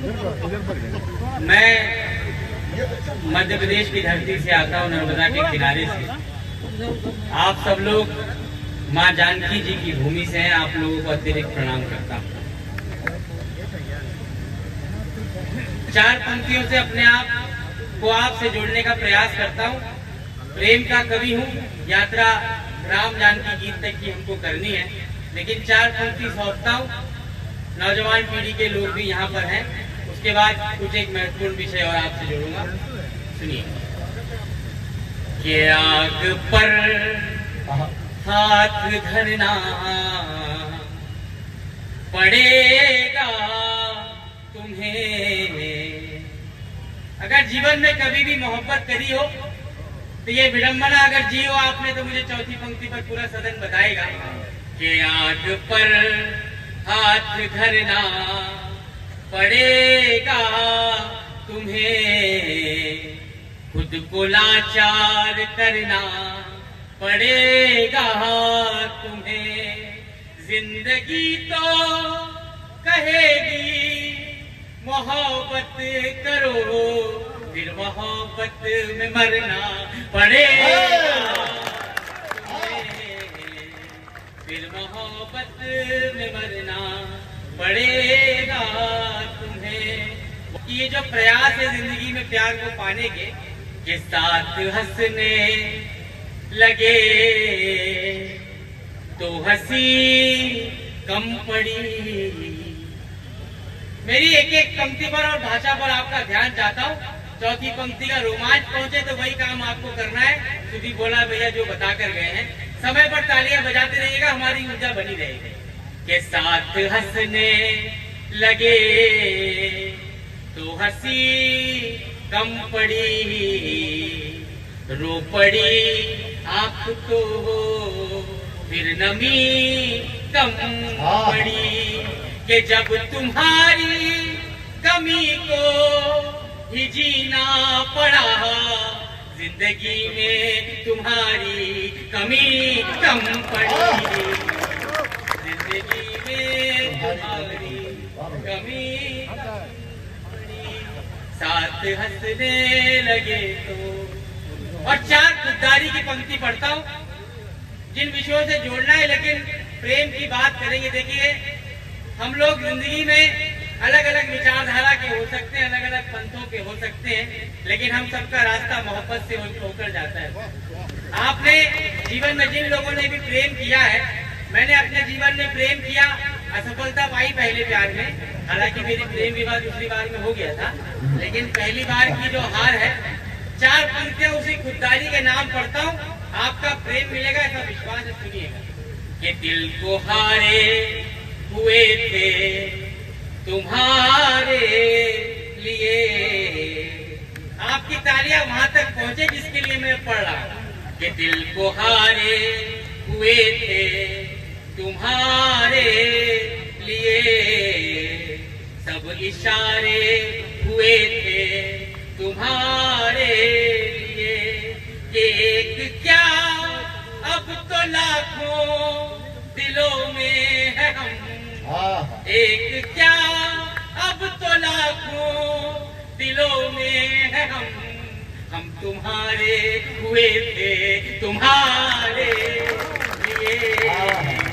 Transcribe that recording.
मैं मध्य प्रदेश की धरती से आता हूँ, नर्मदा के किनारे से। आप सब लोग माँ जानकी जी की भूमि से हैं। आप लोगों को अतिरिक्त प्रणाम करता हूँ। चार पंक्तियों से अपने आप को आपसे जोड़ने का प्रयास करता हूँ। प्रेम का कवि हूँ। यात्रा राम जानकी गीत तक की हमको करनी है, लेकिन चार पंक्ति सौंपता हूँ। नौजवान पीढ़ी के लोग भी यहाँ पर हैं। उसके बाद कुछ एक महत्वपूर्ण विषय और आपसे जोड़ूंगा। सुनिए। कि आग पर हाथ धरना पड़ेगा तुम्हें। अगर जीवन में कभी भी मोहब्बत करी हो तो ये विडंबना अगर जी हो आपने, तो मुझे चौथी पंक्ति पर पूरा सदन बताएगा कि आग पर हाथ धरना पड़ेगा तुम्हें, खुद को लाचार करना पड़ेगा तुम्हें। जिंदगी तो कहेगी मोहब्बत करो, फिर मोहब्बत में मरना पड़ेगा तुम्हें, फिर मोहब्बत में मरना पड़ेगा तुम्हें। ये जो प्रयास है जिंदगी में प्यार को पाने के साथ हंसने लगे तो हंसी कम पड़ी। मेरी एक एक पंक्ति पर और भाषा पर आपका ध्यान चाहता हूँ। चौथी पंक्ति का रोमांच पहुंचे तो वही काम आपको करना है। सुधी बोला भैया जो बता कर गए हैं। समय पर तालियां बजाते रहिएगा, हमारी ऊर्जा बनी रहेगी। के साथ हंसने लगे तो हंसी कम पड़ी, रो पड़ी आंख तो फिर नमी कम पड़ी। कि जब तुम्हारी कमी को ही जीना पड़ा, जिंदगी में तुम्हारी कमी कम पड़ी, जिंदगी में तुम्हारी कमी पड़ी। साथ हंसने लगे तो। और चार खुददारी की पंक्ति पढ़ता हूँ, जिन विषयों से जोड़ना है, लेकिन प्रेम की बात करेंगे। देखिए, हम लोग जिंदगी में अलग अलग विचारधारा के हो सकते हैं, अलग अलग पंथों के हो सकते हैं, लेकिन हम सबका रास्ता मोहब्बत से होकर जाता है। आपने जीवन में जिन लोगों ने भी प्रेम किया है, मैंने अपने जीवन में प्रेम किया, असफलता पाई पहले प्यार में। हालांकि मेरी प्रेम विवाह दूसरी बार में हो गया था, लेकिन पहली बार की जो हार है, चार पंक्तियां उसी खुददारी के नाम पढ़ता हूँ। आपका प्रेम मिलेगा, ऐसा विश्वास है। सुनिएगा। कि दिल को हारे हुए थे तुम्हारे लिए। आपकी तालियां वहां तक पहुंचे जिसके लिए मैं पढ़ रहा हूं। कि दिल को हारे हुए थे तुम्हारे लिए, सब इशारे हुए थे तुम्हारे लिए। कि एक क्या अब तो लाखों दिलों में है हम, एक क्या अब तो लाखों दिलों में है हम तुम्हारे हुए थे तुम्हारे लिए।